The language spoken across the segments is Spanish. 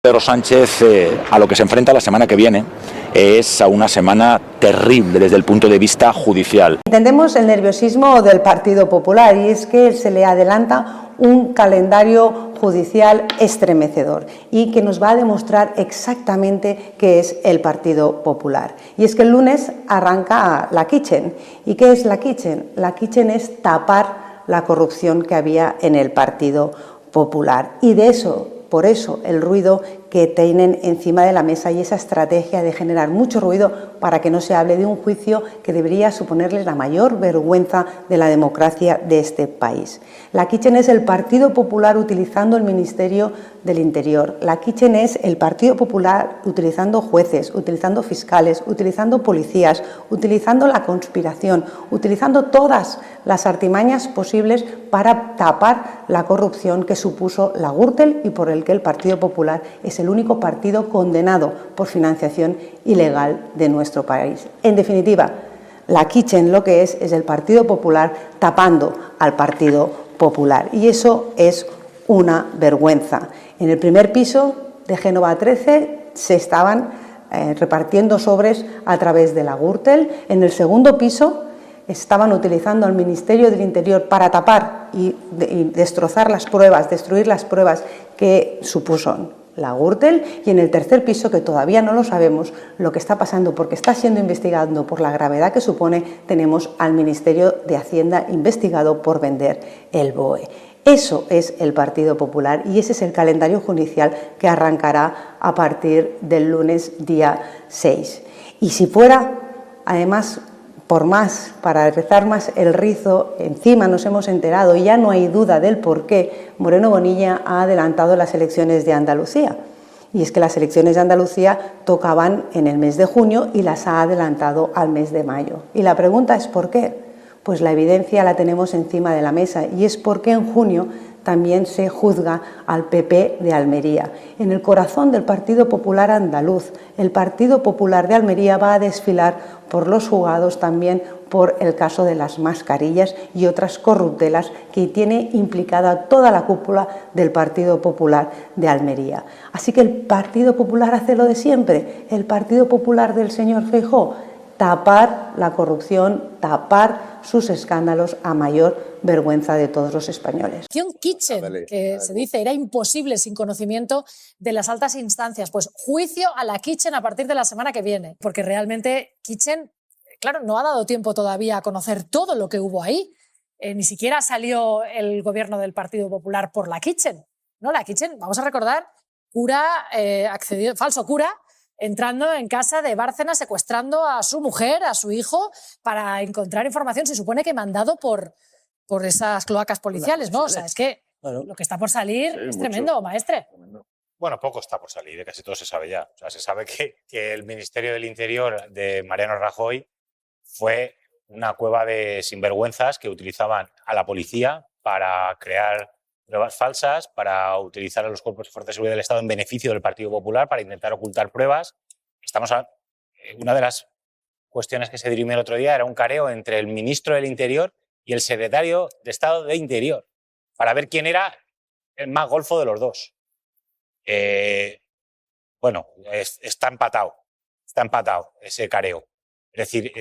Pedro Sánchez a lo que se enfrenta la semana que viene es a una semana terrible desde el punto de vista judicial. Entendemos el nerviosismo del Partido Popular y es que se le adelanta un calendario judicial estremecedor y que nos va a demostrar exactamente qué es el Partido Popular. Y es que el lunes arranca la Kitchen. ¿Y qué es la Kitchen? La Kitchen es tapar la corrupción que había en el Partido Popular. Y de eso, por eso, el ruido que tienen encima de la mesa y esa estrategia de generar mucho ruido para que no se hable de un juicio que debería suponerles la mayor vergüenza de la democracia de este país. La Kitchen es el Partido Popular utilizando el Ministerio del Interior. La Kitchen es el Partido Popular utilizando jueces, utilizando fiscales, utilizando policías, utilizando la conspiración, utilizando todas las artimañas posibles para tapar la corrupción que supuso la Gürtel y por el que el Partido Popular es el único partido condenado por financiación ilegal de nuestro país. En definitiva, la Kitchen lo que es el Partido Popular tapando al Partido Popular. Y eso es una vergüenza. En el primer piso de Génova 13 se estaban repartiendo sobres a través de la Gürtel. En el segundo piso estaban utilizando al Ministerio del Interior para tapar y destrozar las pruebas, destruir las pruebas que supuso la Gürtel, y en el tercer piso, que todavía no lo sabemos lo que está pasando porque está siendo investigado por la gravedad que supone, tenemos al Ministerio de Hacienda investigado por vender el BOE. Eso es el Partido Popular y ese es el calendario judicial que arrancará a partir del lunes día 6. Y si fuera, además, para rezar más el rizo, encima nos hemos enterado y ya no hay duda del por qué Moreno Bonilla ha adelantado las elecciones de Andalucía. Y es que las elecciones de Andalucía tocaban en el mes de junio y las ha adelantado al mes de mayo. Y la pregunta es ¿por qué? Pues la evidencia la tenemos encima de la mesa y es porque en junio también se juzga al PP de Almería. En el corazón del Partido Popular andaluz, el Partido Popular de Almería va a desfilar por los juzgados también por el caso de las mascarillas y otras corruptelas que tiene implicada toda la cúpula del Partido Popular de Almería. Así que el Partido Popular hace lo de siempre, el Partido Popular del señor Feijóo, tapar la corrupción, tapar sus escándalos a mayor vergüenza de todos los españoles. Kitchen, que se dice era imposible sin conocimiento de las altas instancias. Pues juicio a la Kitchen a partir de la semana que viene, porque realmente Kitchen, claro, no ha dado tiempo todavía a conocer todo lo que hubo ahí. Ni siquiera salió el gobierno del Partido Popular por la Kitchen. No, la Kitchen, vamos a recordar, falso cura, entrando en casa de Bárcenas, secuestrando a su mujer, a su hijo, para encontrar información, se supone que mandado por esas cloacas policiales, ¿no? O sea, es que lo que está por salir es tremendo, maestre. Bueno, poco está por salir, casi todo se sabe ya. O sea, se sabe que el Ministerio del Interior de Mariano Rajoy fue una cueva de sinvergüenzas que utilizaban a la policía para crear pruebas falsas, para utilizar a los cuerpos de fuerza de seguridad del Estado en beneficio del Partido Popular, para intentar ocultar pruebas. Una de las cuestiones que se dirimió el otro día era un careo entre el ministro del Interior y el secretario de Estado de Interior, para ver quién era el más golfo de los dos. Está empatado ese careo. Es decir,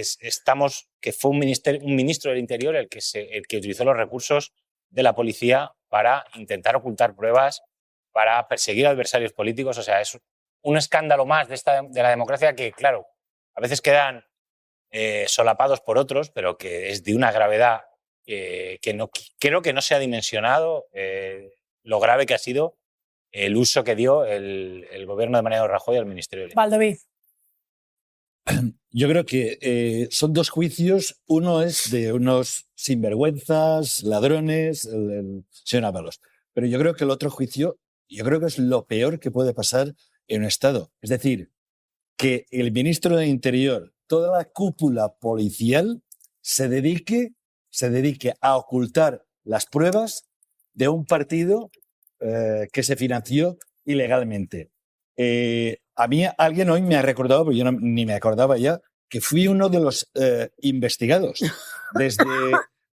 que fue un ministro del Interior el que utilizó los recursos de la policía para intentar ocultar pruebas, para perseguir adversarios políticos. O sea, es un escándalo más de la democracia que, claro, a veces quedan solapados por otros, pero que es de una gravedad que no, creo que no se ha dimensionado lo grave que ha sido el uso que dio el gobierno de Mariano Rajoy al Ministerio del Interior. Baldoví. Yo creo que son dos juicios. Uno es de unos sinvergüenzas, ladrones, el señor Ábalos. Pero yo creo que el otro juicio, yo creo que es lo peor que puede pasar en un Estado. Es decir, que el ministro del Interior, toda la cúpula policial, se dedique a ocultar las pruebas de un partido que se financió ilegalmente. A mí alguien hoy me ha recordado, porque yo ni me acordaba ya, que fui uno de los investigados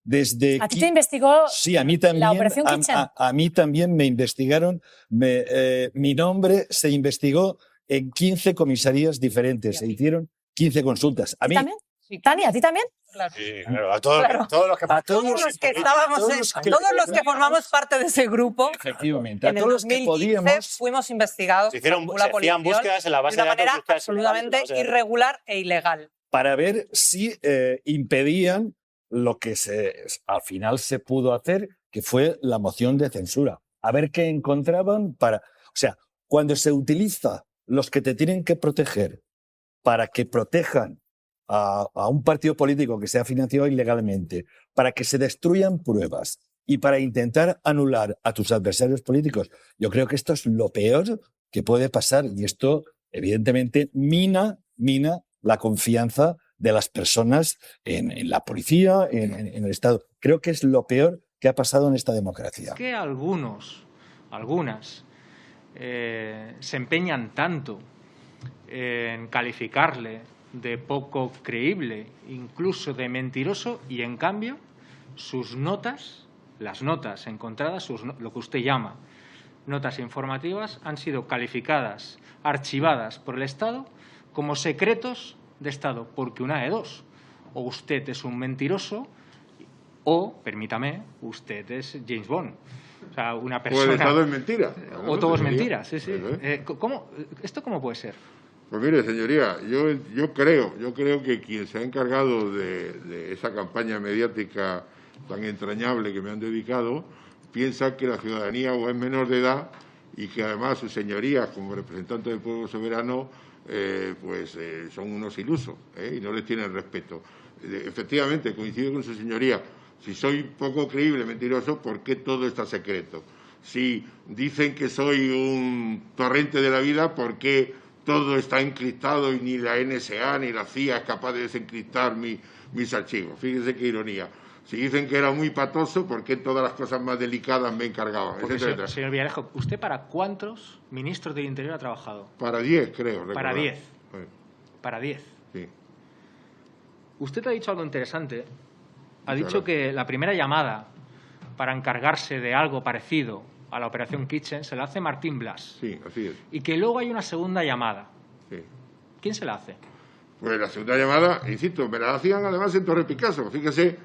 Desde ¿A ti te investigó sí, a mí también, la Operación Kitchen? a mí también me investigaron. Mi nombre se investigó en 15 comisarías diferentes. Se hicieron 15 consultas. A mí, ¿También? Tania, ¿a ti también? Claro. Sí, claro, a todos, Claro. todos los que a todos Todos los que estábamos, todos los que formamos parte de ese grupo, efectivamente, a en el todos los que 2015 podíamos. fuimos investigados se hicieron, por la se hacían policía búsquedas en la base de una de datos. manera búsquedas ilegales en la absolutamente base de datos. irregular e ilegal. Para ver si impedían lo que al final se pudo hacer, que fue la moción de censura. A ver qué encontraban para... O sea, cuando se utiliza los que te tienen que proteger para que protejan a un partido político que se ha financiado ilegalmente, para que se destruyan pruebas y para intentar anular a tus adversarios políticos, yo creo que esto es lo peor que puede pasar y esto, evidentemente, mina la confianza de las personas en la policía, en el Estado. Creo que es lo peor que ha pasado en esta democracia. Es que algunas, se empeñan tanto en calificarle de poco creíble, incluso de mentiroso, y en cambio sus notas, las notas encontradas, lo que usted llama notas informativas, han sido calificadas, archivadas por el Estado como secretos de Estado, porque una de dos: o usted es un mentiroso o, permítame, usted es James Bond. O sea, una persona... O el Estado es mentira. O todo es mentira, sí, sí. ¿Esto cómo puede ser? Pues mire, señoría, yo creo que quien se ha encargado de esa campaña mediática tan entrañable que me han dedicado, piensa que la ciudadanía o es menor de edad y que además sus señorías, como representantes del pueblo soberano, son unos ilusos y no les tienen respeto. Efectivamente, coincido con su señoría. Si soy poco creíble, mentiroso, ¿por qué todo está secreto? Si dicen que soy un torrente de la vida, ¿por qué todo está encriptado y ni la NSA ni la CIA es capaz de desencriptar mis archivos? Fíjense qué ironía. Si dicen que era muy patoso, ¿por qué todas las cosas más delicadas me encargaban? Porque, señor Villarejo, ¿usted para cuántos ministros del Interior ha trabajado? Para 10, creo. Recordar. Para 10. Sí. Para 10. Sí. Usted ha dicho algo interesante. Ha Muchas dicho gracias. que la primera llamada para encargarse de algo parecido a la Operación Kitchen se la hace Martín Blas. Sí, así es. Y que luego hay una segunda llamada. Sí. ¿Quién se la hace? Pues la segunda llamada, insisto, me la hacían además en Torre Picasso. Fíjese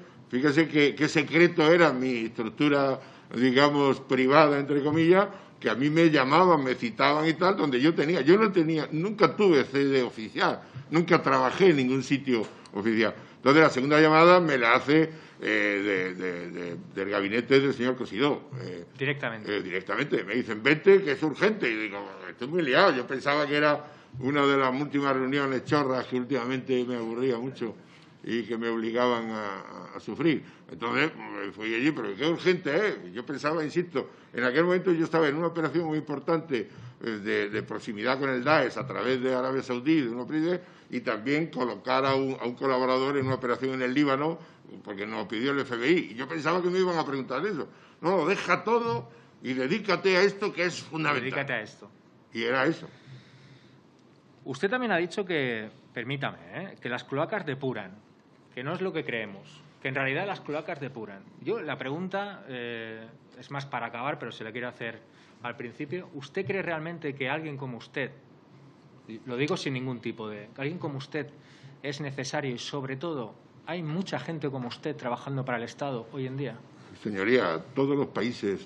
qué secreto era mi estructura, digamos, privada, entre comillas, que a mí me llamaban, me citaban y tal, donde yo nunca tuve sede oficial, nunca trabajé en ningún sitio oficial. Entonces la segunda llamada me la hace del gabinete del señor Cosidó. Directamente. Directamente. Me dicen, vete, que es urgente. Y digo, estoy muy liado. Yo pensaba que era una de las últimas reuniones chorras que últimamente me aburría mucho y que me obligaban a sufrir. Entonces fui allí, pero qué urgente es. Yo pensaba, insisto, en aquel momento yo estaba en una operación muy importante de proximidad con el Daesh a través de Arabia Saudí, de unos países, y también colocar a un colaborador en una operación en el Líbano, porque nos pidió el FBI. Y yo pensaba que me iban a preguntar eso. No, deja todo y dedícate a esto, que es fundamental. Dedícate a esto. Y era eso. Usted también ha dicho que, permítame, que las cloacas depuran, que no es lo que creemos, que en realidad las cloacas depuran. Yo la pregunta es más para acabar, pero se la quiero hacer al principio. ¿Usted cree realmente que alguien como usted, lo digo sin ningún tipo de... alguien como usted es necesario y, sobre todo, hay mucha gente como usted trabajando para el Estado hoy en día? Señoría, todos los países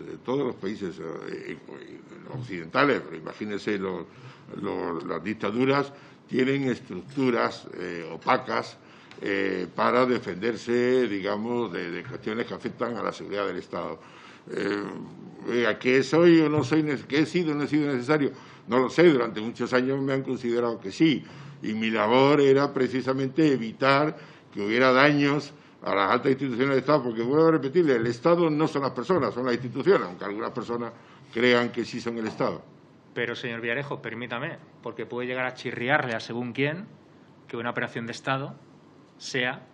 occidentales, pero imagínense las dictaduras, tienen estructuras opacas para defenderse, digamos, de cuestiones que afectan a la seguridad del Estado. ¿Que soy o no soy, que he sido o no he sido necesario? No lo sé, durante muchos años me han considerado que sí, y mi labor era precisamente evitar que hubiera daños a las altas instituciones del Estado, porque vuelvo a repetirle, el Estado no son las personas, son las instituciones, aunque algunas personas crean que sí son el Estado. Pero, señor Villarejo, permítame, porque puede llegar a chirriarle a según quién que una operación de Estado sea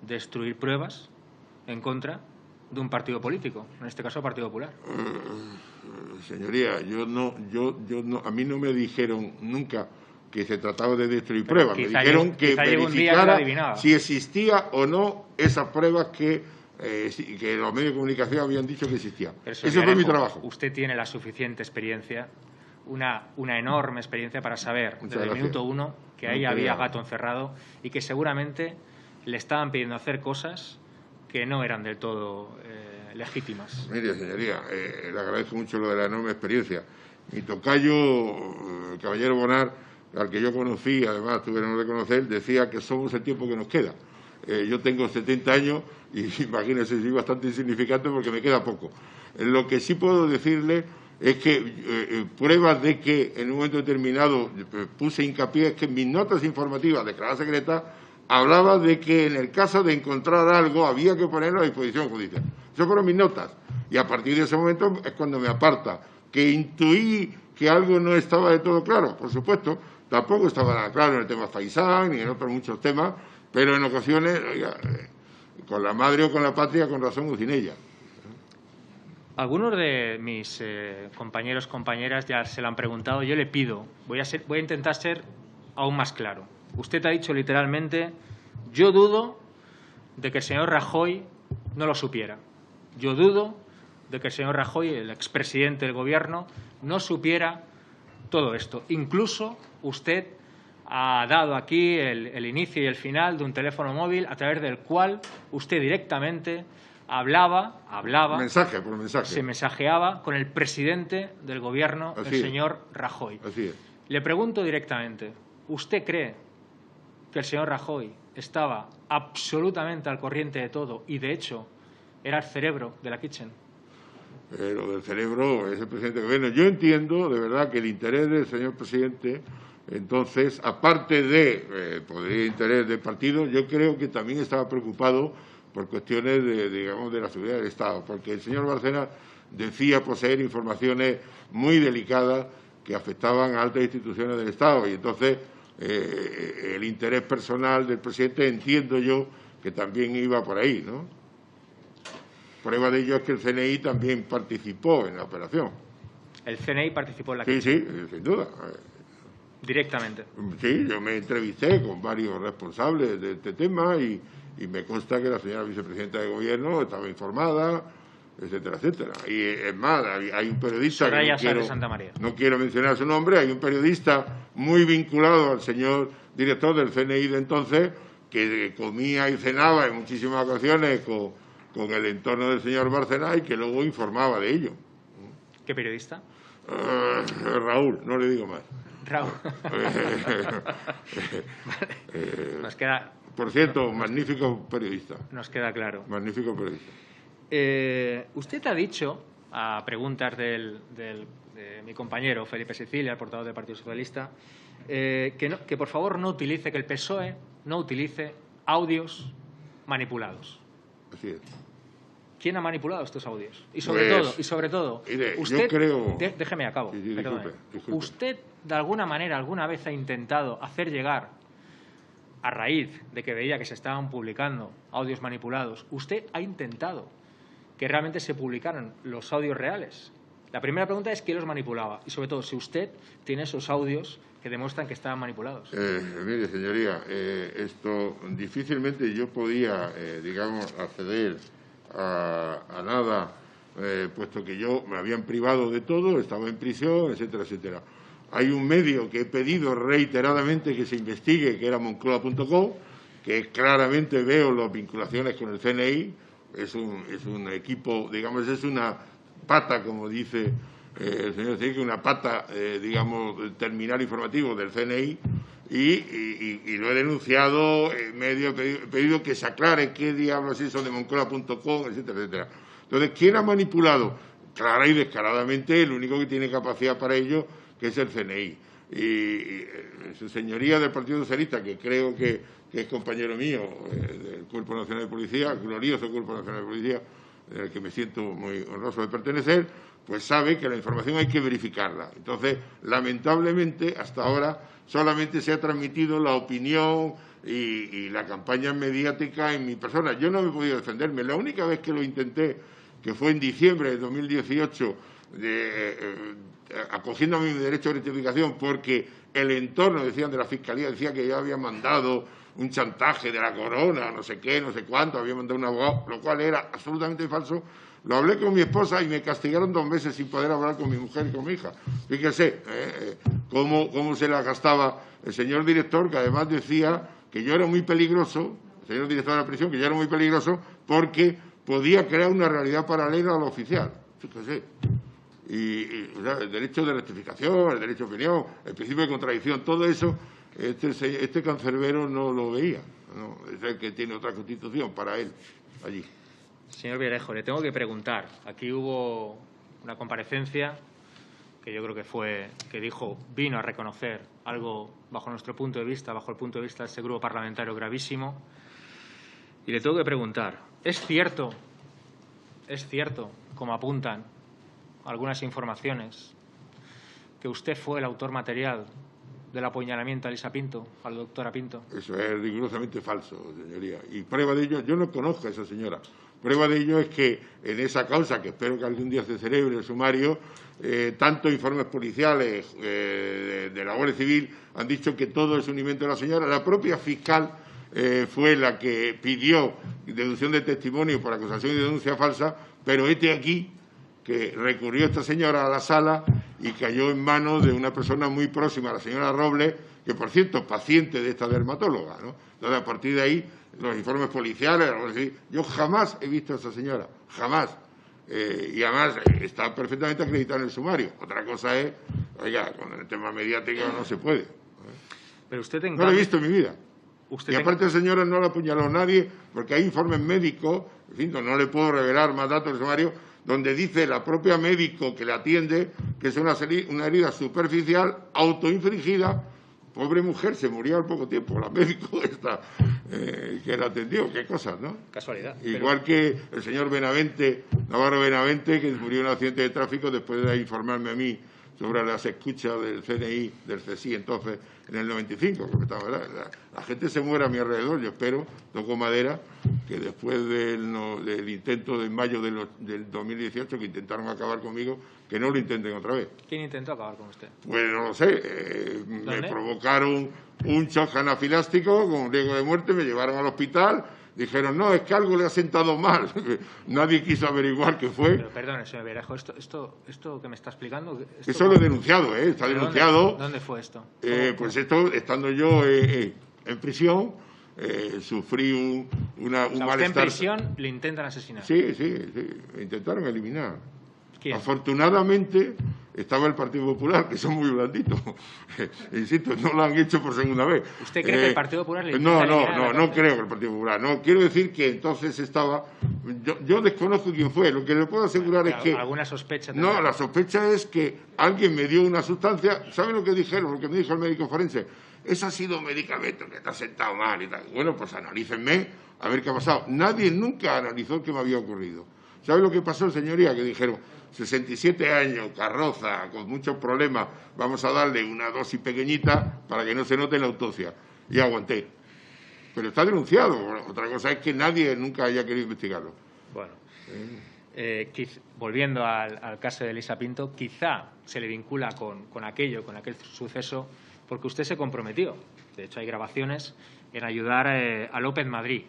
destruir pruebas en contra de un partido político, en este caso el Partido Popular. Señoría, a mí no me dijeron nunca que se trataba de destruir pruebas. Me dijeron que verificara si existía o no esas pruebas que que los medios de comunicación habían dicho que existía. Pero, ese fue mi trabajo. Usted tiene la suficiente experiencia, una enorme experiencia para saber desde el minuto 1 que ahí había gato encerrado y que seguramente le estaban pidiendo hacer cosas que no eran del todo legítimas. Mire, señoría, le agradezco mucho lo de la enorme experiencia. Mi tocayo, el caballero Bonar, al que yo conocí, además tuve el honor de conocer, decía que somos el tiempo que nos queda. Yo tengo 70 años y imagínense, soy bastante insignificante porque me queda poco. Lo que sí puedo decirle es que pruebas de que en un momento determinado puse hincapié es que en mis notas informativas declaradas secretas hablaba de que en el caso de encontrar algo había que ponerlo a disposición judicial. Esas fueron mis notas. Y a partir de ese momento es cuando me aparta. Que intuí que algo no estaba de todo claro, por supuesto. Tampoco estaba nada claro en el tema Faisán ni en otros muchos temas, pero en ocasiones, oiga, con la madre o con la patria, con razón o sin ella. Algunos de mis compañeros, compañeras ya se lo han preguntado. Yo le pido, voy a intentar ser aún más claro. Usted ha dicho literalmente, yo dudo de que el señor Rajoy no lo supiera. Yo dudo de que el señor Rajoy, el expresidente del Gobierno, no supiera todo esto. Incluso usted ha dado aquí el inicio y el final de un teléfono móvil a través del cual usted directamente hablaba mensaje por mensaje, se mensajeaba con el presidente del Gobierno, el señor Rajoy. Así es. Le pregunto directamente, ¿usted cree que el señor Rajoy estaba absolutamente al corriente de todo y, de hecho, era el cerebro de la Kitchen? Lo del cerebro es el presidente del Gobierno. Yo entiendo, de verdad, que el interés del señor presidente, entonces, aparte de podría interés del partido, yo creo que también estaba preocupado por cuestiones de la seguridad del Estado, porque el señor Bárcenas decía poseer informaciones muy delicadas que afectaban a altas instituciones del Estado, y entonces el interés personal del presidente, entiendo yo, que también iba por ahí, ¿no? Prueba de ello es que el CNI también participó en la operación. ¿El CNI participó en la Kitchen? Sí, sin duda. Directamente. Sí, yo me entrevisté con varios responsables de este tema y me consta que la señora vicepresidenta de Gobierno estaba informada, etcétera, etcétera. Y es más, hay un periodista que no quiero mencionar su nombre, hay un periodista muy vinculado al señor director del CNI de entonces, que comía y cenaba en muchísimas ocasiones con el entorno del señor Bárcenas y que luego informaba de ello. ¿Qué periodista? Raúl, no le digo más. Raúl. Nos queda... Por cierto, magnífico periodista. Nos queda claro. Magnífico periodista. Usted ha dicho, a preguntas de mi compañero Felipe Sicilia, el portavoz del Partido Socialista, que por favor no utilice, que el PSOE no utilice audios manipulados. Así es. ¿Quién ha manipulado estos audios? Y sobre todo, mire, usted, yo creo... déjeme acabo. Sí, disculpe. ¿Usted de alguna manera, alguna vez ha intentado hacer llegar, a raíz de que veía que se estaban publicando audios manipulados, usted ha intentado que realmente se publicaran los audios reales? La primera pregunta es quién los manipulaba y, sobre todo, si usted tiene esos audios que demuestran que estaban manipulados. Mire, señoría, esto difícilmente yo podía, digamos, acceder a nada, puesto que yo me habían privado de todo, estaba en prisión, etcétera, etcétera. Hay un medio que he pedido reiteradamente que se investigue, que era Moncloa.com, que claramente veo las vinculaciones con el CNI, es un equipo, digamos, es una pata, como dice el señor Cid, una pata, digamos, terminal informativo del CNI, y lo he denunciado en medio, he pedido que se aclare qué diablos es eso de Moncloa.com, etcétera, etcétera. Entonces, ¿quién ha manipulado? Clara y descaradamente, el único que tiene capacidad para ello, que es el CNI. Y su señoría del Partido Socialista, que creo que es compañero mío del Cuerpo Nacional de Policía, glorioso Cuerpo Nacional de Policía, del que me siento muy honroso de pertenecer, pues sabe que la información hay que verificarla. Entonces, lamentablemente, hasta ahora solamente se ha transmitido la opinión y la campaña mediática en mi persona. Yo no me he podido defenderme. La única vez que lo intenté, que fue en diciembre de 2018, acogiendo a mi derecho de rectificación porque el entorno, decían de la Fiscalía, decía que yo había mandado un chantaje de la corona, no sé qué, no sé cuánto, había mandado un abogado, lo cual era absolutamente falso. Lo hablé con mi esposa y me castigaron 2 meses sin poder hablar con mi mujer y con mi hija. Fíjese cómo se la gastaba el señor director, que además decía que yo era muy peligroso, el señor director de la prisión, que yo era muy peligroso porque podía crear una realidad paralela a lo oficial. Fíjese. O sea, el derecho de rectificación, el derecho de opinión, el principio de contradicción, todo eso, este cancerbero no lo veía, ¿no? Es el que tiene otra constitución para él allí. Señor Villarejo, le tengo que preguntar. Aquí hubo una comparecencia que yo creo que vino a reconocer algo bajo nuestro punto de vista, bajo el punto de vista de este grupo parlamentario gravísimo. Y le tengo que preguntar, ¿es cierto, como apuntan algunas informaciones, que usted fue el autor material del apuñalamiento a Elisa Pinto, a la doctora Pinto? Eso es rigurosamente falso, señoría. Y prueba de ello, yo no conozco a esa señora. Prueba de ello es que en esa causa, que espero que algún día se celebre el sumario, tanto informes policiales de la Guardia Civil han dicho que todo es un invento de la señora. La propia fiscal fue la que pidió deducción de testimonio por acusación y denuncia falsa, pero este aquí que recurrió esta señora a la sala y cayó en manos de una persona muy próxima a la señora Robles, que por cierto, paciente de esta dermatóloga, ¿no? Entonces, a partir de ahí, los informes policiales, yo jamás he visto a esa señora, jamás. Y además está perfectamente acreditada en el sumario. Otra cosa es, oiga, con el tema mediático no se puede. Pero usted no lo he visto en mi vida. Y aparte, la señora no la apuñaló a nadie, porque hay informes médicos, en fin, no le puedo revelar más datos del sumario, donde dice la propia médico que le atiende que es una herida superficial autoinfligida. Pobre mujer, se murió al poco tiempo, la médico esta que la atendió, qué cosas, ¿no? Casualidad. Igual que el señor Benavente, Navarro Benavente, que murió en un accidente de tráfico después de informarme a mí sobre las escuchas del CNI, del CSI entonces, en el 95. La gente se muere a mi alrededor, yo espero, toco madera, que después del intento de mayo del 2018, que intentaron acabar conmigo, que no lo intenten otra vez. ¿Quién intentó acabar con usted? Pues no lo sé, me provocaron un shock anafiláctico con riesgo de muerte, me llevaron al hospital. Dijeron, no, es que algo le ha sentado mal. Nadie quiso averiguar qué fue. Pero perdone, señor Villarejo, esto que me está explicando... Eso lo he denunciado, está denunciado. ¿Dónde fue esto? Pues esto, estando yo en prisión, sufrí un malestar. En prisión le intentan asesinar. Sí, me intentaron eliminar. ¿Quién? Afortunadamente estaba el Partido Popular, que son muy blanditos. Insisto, no lo han hecho por segunda vez. ¿Usted cree que el Partido Popular le intenta eliminar? No creo que el Partido Popular. No, quiero decir que entonces estaba... Yo desconozco quién fue. Lo que le puedo asegurar es que... ¿Alguna sospecha? No, la sospecha es que alguien me dio una sustancia. ¿Sabe lo que dijeron? Lo que me dijo el médico forense. Eso ha sido un medicamento que te ha sentado mal y tal. Bueno, pues analícenme a ver qué ha pasado. Nadie nunca analizó qué me había ocurrido. ¿Sabe lo que pasó, señoría? Que dijeron, 67 años, carroza, con muchos problemas, vamos a darle una dosis pequeñita para que no se note en la autopsia. Y aguanté. Pero está denunciado. Otra cosa es que nadie nunca haya querido investigarlo. Bueno, volviendo al caso de Elisa Pinto, quizá se le vincula con aquel suceso, porque usted se comprometió, de hecho hay grabaciones, en ayudar a López Madrid,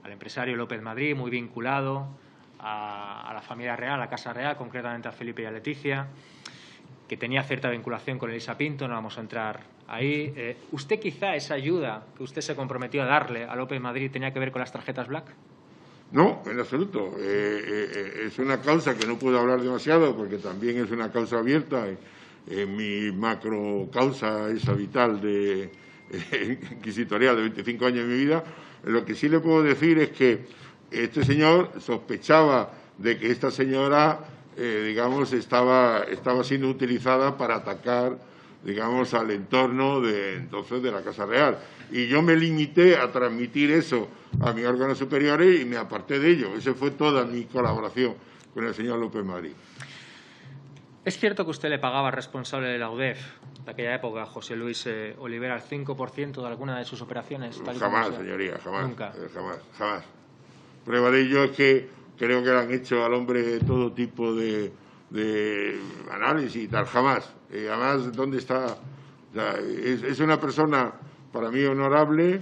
al empresario López Madrid, muy vinculado a la familia real, a la Casa Real, concretamente a Felipe y a Leticia, que tenía cierta vinculación con Elisa Pinto, no vamos a entrar ahí. ¿Usted quizá esa ayuda que usted se comprometió a darle a López Madrid tenía que ver con las tarjetas Black? No, en absoluto. Es una causa que no puedo hablar demasiado porque también es una causa abierta. En mi macro causa esa vital inquisitorial de 25 años de mi vida. Lo que sí le puedo decir es que este señor sospechaba de que esta señora, digamos, estaba siendo utilizada para atacar, digamos, al entorno de la Casa Real. Y yo me limité a transmitir eso a mis órganos superiores y me aparté de ello. Esa fue toda mi colaboración con el señor López Madrid. ¿Es cierto que usted le pagaba al responsable de la UDEF de aquella época, José Luis Olivera, el 5% de alguna de sus operaciones? Jamás, señoría, jamás. Nunca. Jamás. Prueba de ello es que creo que le han hecho al hombre todo tipo de de análisis y tal, jamás. Además, ¿dónde está? O sea, es una persona, para mí, honorable,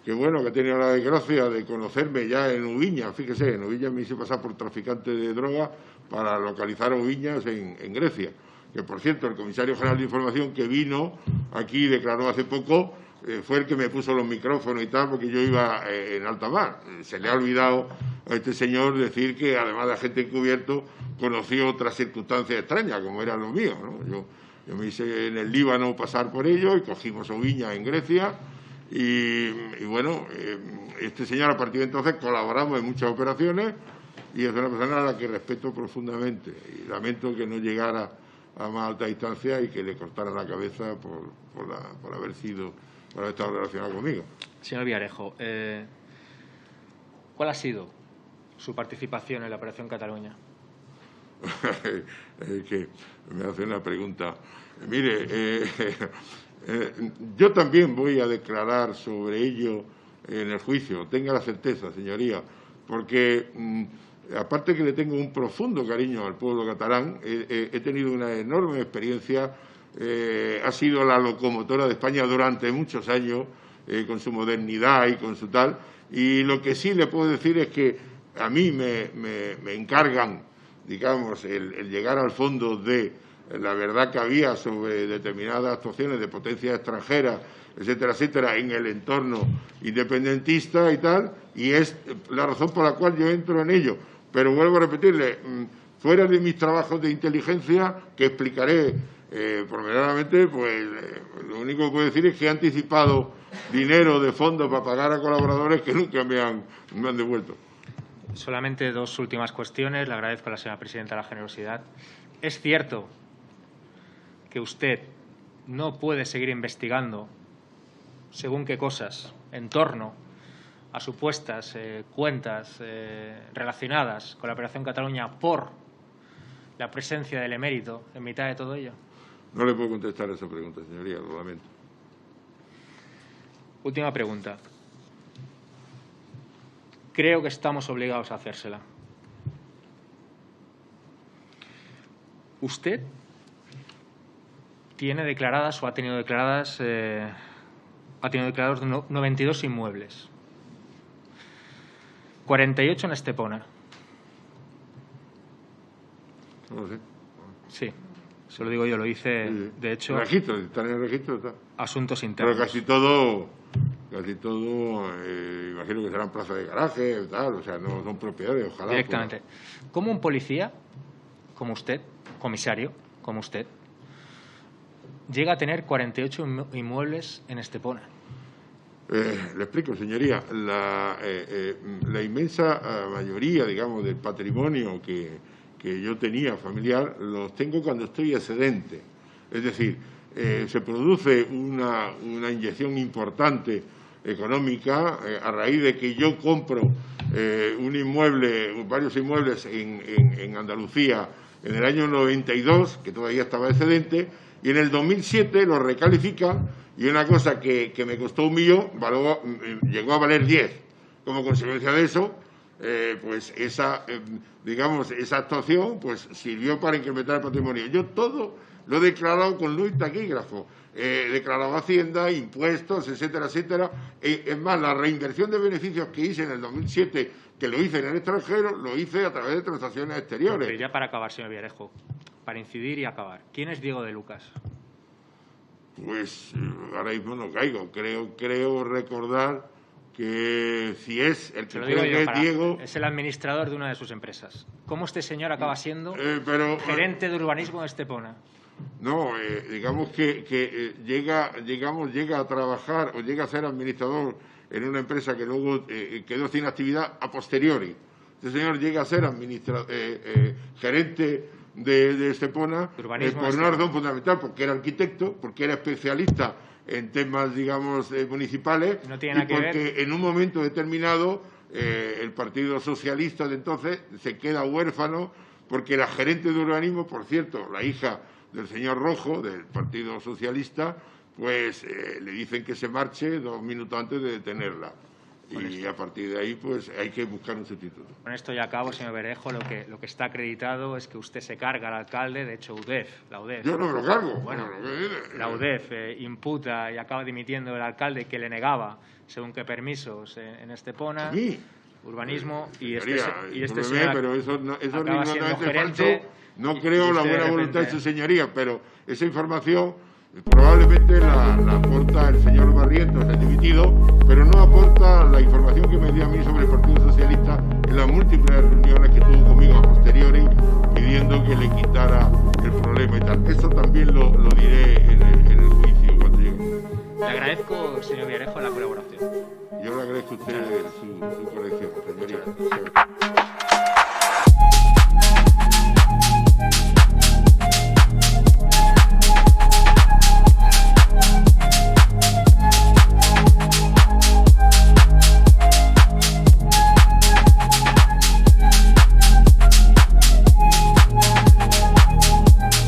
que bueno, que ha tenido la desgracia de conocerme ya en Ubiña. Fíjese, en Ubiña me hice pasar por traficante de droga para localizar Ubiñas en Grecia. Que, por cierto, el comisario general de Información que vino aquí declaró hace poco fue el que me puso los micrófonos y tal, porque yo iba en alta mar. Se le ha olvidado a este señor decir que, además de agente encubierto, conoció otras circunstancias extrañas, como era lo mío, ¿no? Yo me hice en el Líbano pasar por ello y cogimos Ubiña en Grecia. Y bueno, este señor a partir de entonces colaboramos en muchas operaciones y es una persona a la que respeto profundamente. Y lamento que no llegara a más alta distancia y que le cortara la cabeza por haber estado relacionado conmigo. Señor Villarejo, ¿cuál ha sido su participación en la Operación Cataluña? Que me hace una pregunta. Mire, yo también voy a declarar sobre ello en el juicio, tenga la certeza, señoría, porque aparte que le tengo un profundo cariño al pueblo catalán, he tenido una enorme experiencia, ha sido la locomotora de España durante muchos años, con su modernidad y con su tal, y lo que sí le puedo decir es que a mí me encargan, digamos, el llegar al fondo de la verdad que había sobre determinadas actuaciones de potencias extranjeras, etcétera, etcétera, en el entorno independentista y tal, y es la razón por la cual yo entro en ello. Pero vuelvo a repetirle, fuera de mis trabajos de inteligencia, que explicaré pormenoradamente, pues lo único que puedo decir es que he anticipado dinero de fondos para pagar a colaboradores que nunca me han devuelto. Solamente dos últimas cuestiones. Le agradezco a la señora presidenta la generosidad. ¿Es cierto que usted no puede seguir investigando según qué cosas en torno a supuestas cuentas relacionadas con la Operación Cataluña por la presencia del emérito en mitad de todo ello? No le puedo contestar a esa pregunta, señoría, lo lamento. Última pregunta. Creo que estamos obligados a hacérsela. ¿Usted tiene declaradas o ha tenido declarados 92 inmuebles? 48 en Estepona. No lo sé. Sí, se lo digo yo, lo hice, Sí. de hecho, El registro, está en el registro, está. asuntos internos. Pero casi todo, imagino que serán plazas de garaje, tal, o sea, no son propiedades, ojalá. Directamente. ¿Cómo un policía, como usted, comisario, como usted, llega a tener 48 inmuebles en Estepona? Le explico, señoría. La inmensa mayoría, digamos, del patrimonio que yo tenía familiar, los tengo cuando estoy excedente. Es decir, se produce una inyección importante económica a raíz de que yo compro un inmueble, varios inmuebles en Andalucía en el año 92, que todavía estaba excedente, y en el 2007 lo recalifican y una cosa que me costó 1 millón llegó a valer 10. Como consecuencia de eso, pues esa actuación pues sirvió para incrementar el patrimonio. Yo todo lo he declarado con luz y taquígrafo. He declarado Hacienda, impuestos, etcétera, etcétera. Es más, la reinversión de beneficios que hice en el 2007, que lo hice en el extranjero, lo hice a través de transacciones exteriores. Pero ya para acabar, señor Villarejo, para incidir y acabar, ¿quién es Diego de Lucas? Pues ahora mismo no caigo. Creo recordar que si es el que creo que es Diego... Es el administrador de una de sus empresas. ¿Cómo este señor acaba siendo gerente de urbanismo de Estepona? No, digamos que llega a trabajar o llega a ser administrador en una empresa que luego quedó sin actividad a posteriori. Este señor llega a ser gerente de Estepona por una razón fundamental, porque era arquitecto, porque era especialista en temas, digamos, municipales, no tiene nada que ver. Porque en un momento determinado el Partido Socialista de entonces se queda huérfano, porque la gerente de urbanismo, por cierto, la hija del señor Rojo, del Partido Socialista, pues le dicen que se marche 2 minutos antes de detenerla. Y a partir de ahí, pues hay que buscar un sustituto. Con esto ya acabo, señor Bermejo. Lo que está acreditado es que usted se carga al alcalde. De hecho, la UDEF. Yo no me lo cargo. Bueno, la UDEF imputa y acaba dimitiendo el alcalde que le negaba, según qué permisos, en Estepona. ¿A mí? Urbanismo. Y Señoría, este señor pero eso es acaba siendo rigurosamente gerente. falso. No creo la usted buena de voluntad de repente- su señoría, pero esa información probablemente la aporta el señor Barrientos, el dimitido, pero no aporta la información que me dio a mí sobre el Partido Socialista en las múltiples reuniones que tuvo conmigo a posteriori, pidiendo que le quitara el problema y tal. Eso también lo diré en el juicio cuando llegue. Le agradezco, señor Villarejo, la colaboración. Yo le agradezco a usted su corrección, señoría.